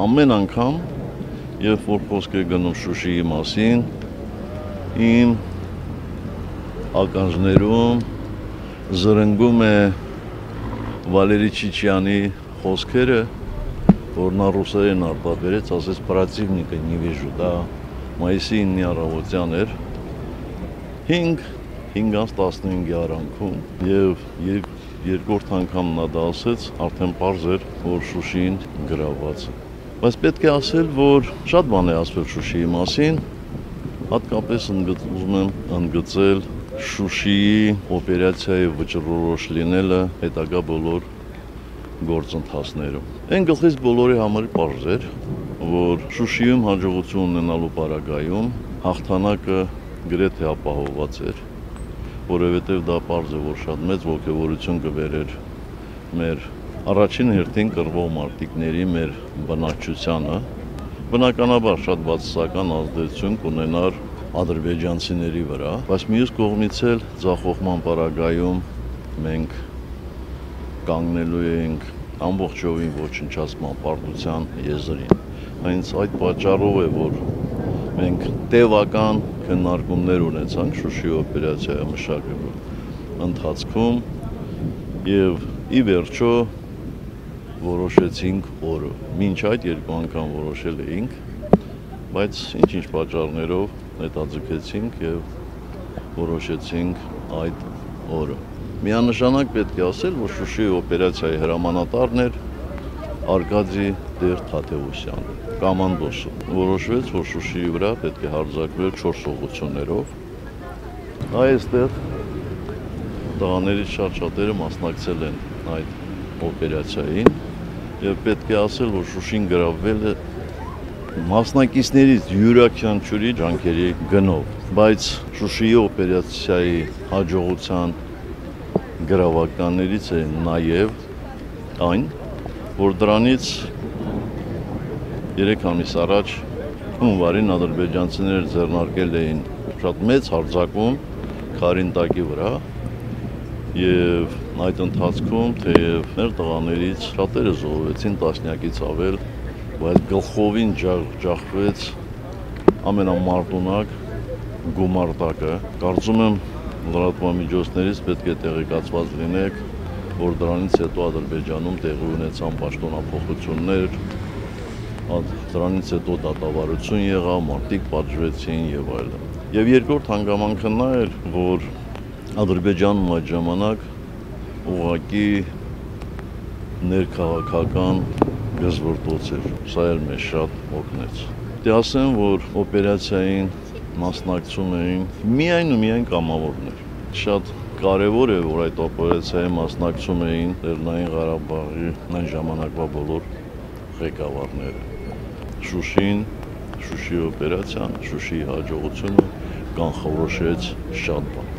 Ամեն անգամ, երբ որ խոսք է գնում Շուշիի մասին, իմ ականջներում զրնգում է Վալերի Չիչյանի խոսքերը, որ նա ռուսերեն արտաբերեց, ասեց «Պրատիվնիկը не вижу», դա մայիսի 9-ի առավոտյան էր, 5:15 առանքում, և երկրորդ անգամ նա դա ասեց, արդեն պարզ էր, որ Շուշին գրավված է։ Բայց պետք է ասել, որ շատ բան է ասվել Շուշիի մասին, հատկապես ուզում եմ ընդգծել Շուշիի օպերացիայի վճռորոշ լինելը հետագա բոլոր գործընթացներում։ Այն գլխից բոլորի համար պարզ էր, որ Շուշիում հաջողություն ունենալու պարագայում հաղթանակը գրեթե ապահովված էր, որովհետև դա պարզ է, որ շատ մեծ ոգևորություն կբերեր մեր առաջին հերթին կռվող մարտիկների մեր բնակչությանը, բնականաբար շատ բացասական ազդեցություն կունենար ադրբեջանցիների վրա, բայց մյուս կողմից էլ ձախողման պարագայում մենք կանգնելու ենք ամբողջովին ոչնչացման պարտության եզրին։ Հենց այդ պատճառով է, որ մենք տևական քննարկումներ ունեցանք Շուշիի օպերացիայի մշակելու ընթացքում և ի վերջո որոշեցինք օրը։ Մինչ այդ երկու անգամ որոշել էինք, բայց ինչ-ինչ պատճառներով հետաձգեցինք և որոշեցինք այդ օրը։ Միանշանակ պետք է ասել, որ Շուշիի օպերացիայի հրամանատարն էր Արկադի Տեր-Թադևոսյանը, կամանդոսը։ Որոշվեց, որ Շուշիի վրա պետք է հարձակվել 4 ուղղություններով։ Այստեղ տղաներից շատ-շատերը մասնակցել են այդ օպերացիային և պետք է ասել, որ Շուշին գրավվել է մասնակիցներից յուրաքանչյուրի ջանքերի գնով, բայց Շուշիի օպերացիայի հաջողության գրավականներից է նաև այն, որ դրանից 3 ամիս առաջ հունվարին ադրբեջանցիները ձեռնարկել էին շատ մեծ հարձակում Քարինտակի վրա և այդ ընթացքում թեև մեր տղաներից շատերը զոհվեցին, տասնյակից ավել, բայց գլխովին ջախվեց ամենամարտունակ գումարտակը։ Կարծում եմ լրատվամիջոցներից պետք է տեղեկացված լինեք, որ դրանից հետո Ադրբեջանում տեղի ունեցան պաշտոնափոխություններ, դրանից հետո դատավարություն եղավ, մարդիկ պատժվեցին և այլն։ Եվ երկրորդ հանգամանքը նա էր, որ Ադրբեջանում այդ ժամանակ ուղղակի ներքաղաքական գզվռտոց էր, սա էլ մեզ շատ օգնեց։ Պետք է ասեմ, որ օպերացիային մասնակցում էին միայն ու միայն կամավորներ։ Շատ կարևոր է, որ այդ օպերացիային մասնակցում էին Լեռնային Ղարաբաղի այն ժամանակվա բոլոր ղեկավարները։ Շուշին, Շուշիի օպերացիան, Շուշիի հաջողությունը կանխորոշեց շատ բան։